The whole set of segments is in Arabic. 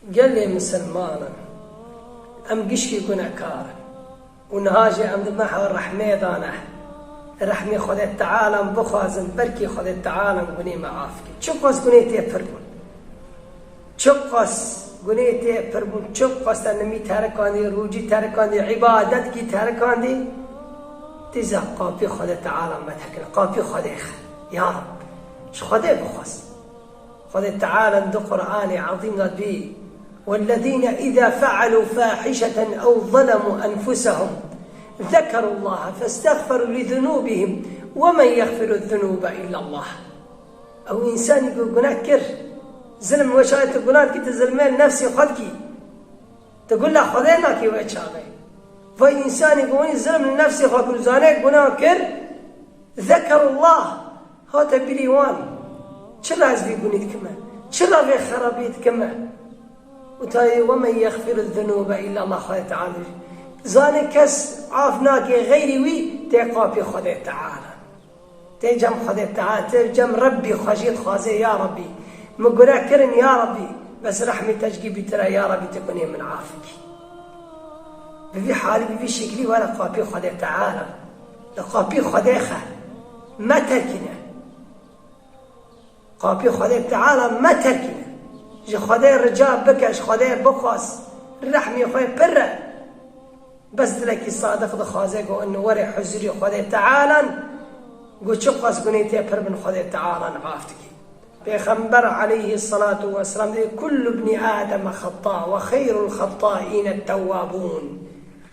قال لي مسلمانا ام قشكي كنا كار ونهاجي ام دمحا الرحمة دانا رحمي خذت تعالى بخازن بركي خذت تعالى قني معافك شقص قنيتي فربون شقص قنيتي فربون شقص تنمي تركاندي روجي تركاندي عبادتك تركاندي تزا قابي خذت تعالى ما تحكي قابي خذيخ يا رب شو خذي بخص خذت تعالى عند قرآن عظيم به والذين إذا فعلوا فاحشة أو ظلموا أنفسهم ذكروا الله فاستغفروا لذنوبهم ومن يغفر الذنوب إلا الله. أو إنسان يقول قناكر زلم وشاية قناك كنت زلمين نفسي خدكي تقول له خذيناكي وإتشاغي فإنسان يقول زلم نفسي خدكي زانيك قناكر ذكروا الله هو تبريوان شلا عزبي قنيت كمان شلا في خرابيت كمان وتاي ومن يغفر الذنوب إلا الله خذ تعالى زاني كس عافناك غيري وي تقابي خذ تعالى تجم خذ تعالى تجم ربي خجيت خازي يا ربي مقولا كرن يا ربي بس رحمي تجيبي ترى يا ربي تكوني من عافك بفي حالي بفي شكلي ولا قابي خذ تعالى لقابي خذيخه ما تركنا قابي خذ تعالى ما تركنا جي خدای رجاب بکش خدای بخواست رحمی خوی پره بس دلکی صادق دخوازه گو انو وری حضوری خدای تعالی گو چو قاس گونیتی پر من خدای تعالی عافتکی پیغمبر علیه الصلاة والسلام دی كل ابن آدم خطاء وخير الخطائين التوابون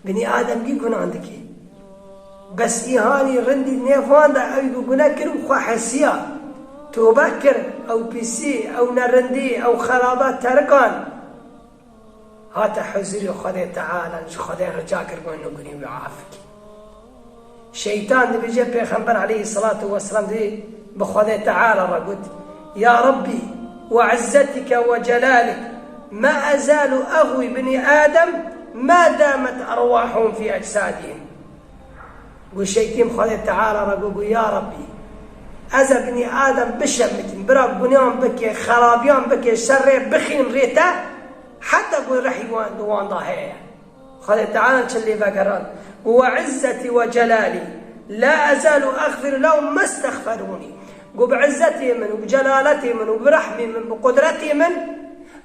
بني آدم کی گناه دکی بس ایهانی رندی نیفان دا اوی گناه کرو خواه حسیه توبكر أو بيسي أو نرندي أو خرابات تركان هاتا حزري خدي تعالى خدي رجاكر قوينو قني ويعافك شيطان دي بيجي بيغمبر عليه الصلاة والسلام دي بخدي تعالى رقود يا ربي وعزتك وجلالك ما أزال أغوي بني آدم ما دامت أرواحهم في أجسادهم والشيطان خدي تعالى رقود يا ربي از بني آدم بشمتن برا بنيان بكي خرابيان بكي شر بخين ريتا حتى قول رحيوان دوان ضاهية خذ تعالى تشلي فقران وعزتي وجلالي لا أزال أغفر لهم ما استغفروني قو بعزتي من وبجلالتي من وبرحمي من بقدرتي من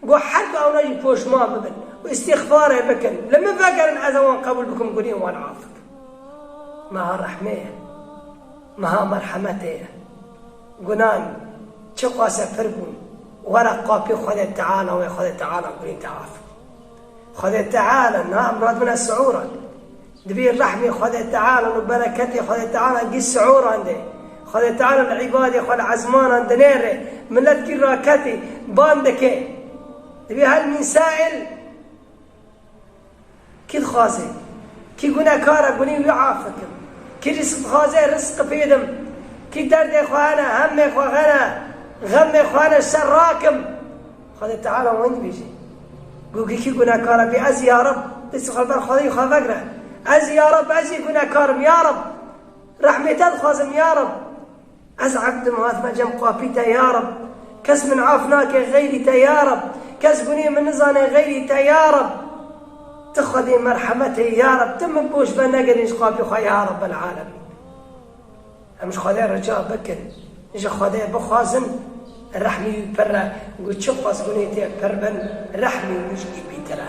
قو حتى أو نجي فوش ما ببن واستغفاري بكن لما فقرن أزوان قبل بكم قولين وانا عافك ما رحميه ما مرحمته قنان شقاسة فربون ولا قابي خذ تعالى ويخذ تعالى قولين تعاف خذ تعالى نعم مراد من السعورة دبي الرحمة خذ تعالى وبركتي خذ تعالى قس سعورة عنده خذ تعالى العبادة خذ عزمان عند نيره من لا تكون راكتي باندك دبي هل من سائل كي خازي كي قنا كارا قولين يعافك كي رزق خازي رزق فيدم كي درد إخوانا هم إخوانا غم إخوانا الشر راكم خذ تعالى وين بيجي قوكي كي قنا كارم بأزي يا رب بس خلبان خذي خذقنا أزي يا رب أزي قنا كارم يا رب رحمة الخازم يا رب أز عبد مهات ما جم قابيته يا رب كس من عافناك غيرته يا رب كس قني من نزاني غيرته يا رب تخذي مرحمته يا رب تم بوش بنقرنش قابي خا يا رب العالمين مش خدای رجاء بکن نجا خدای بخوازن رحمی پر قلت شو قاس قنيتي پربن رحمی وجدي بيتره